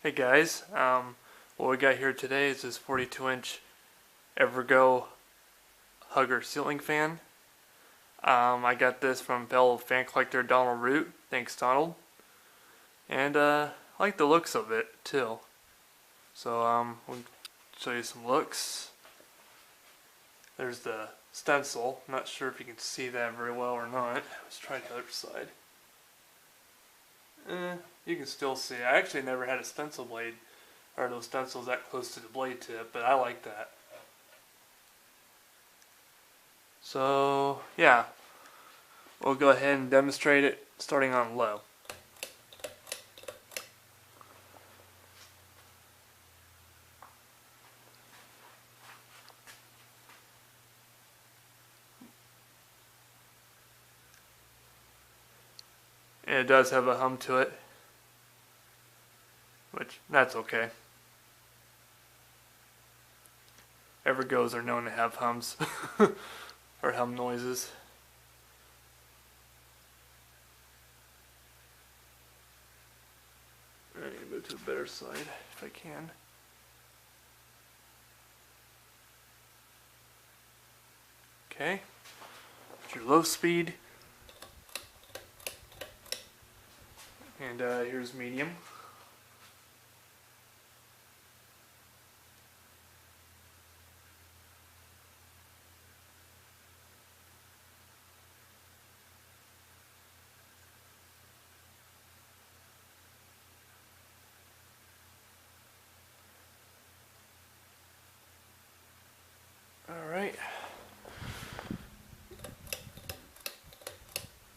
Hey guys, what we got here today is this 42-inch Evergo Hugger Ceiling fan. I got this from fellow fan collector Donald Root. Thanks, Donald. And I like the looks of it too. So we'll show you some looks. There's the stencil. I'm not sure if you can see that very well or not. Let's try the other side. You can still see it. I actually never had a stencil blade or those stencils that close to the blade tip, but I like that. So yeah, we'll go ahead and demonstrate it starting on low. And it does have a hum to it, which that's okay. Evergos are known to have hums or hum noises. I need to move to a better side if I can. Okay, that's your low speed. And here's medium. Alright.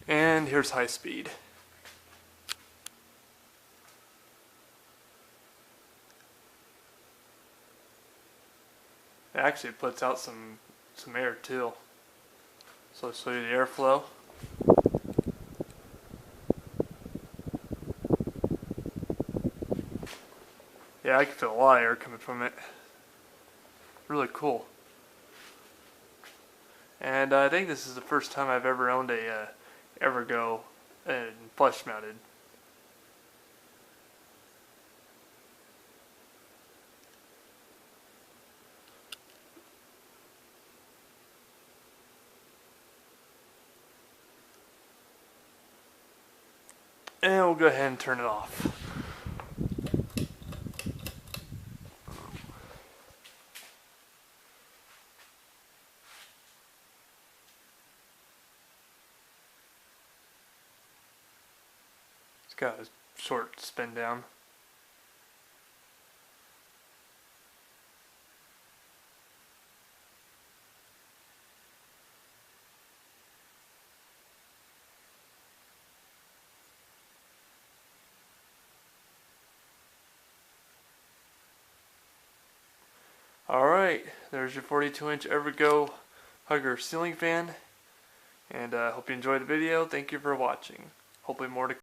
And here's high speed. It actually puts out some air too. So I'll show you the airflow. Yeah, I can feel a lot of air coming from it. Really cool. And I think this is the first time I've ever owned a Evergo flush mounted. And we'll go ahead and turn it off. It's got a short spin down. Alright, there's your 42-inch Evergo Hugger Ceiling fan. And I hope you enjoyed the video. Thank you for watching. Hopefully more to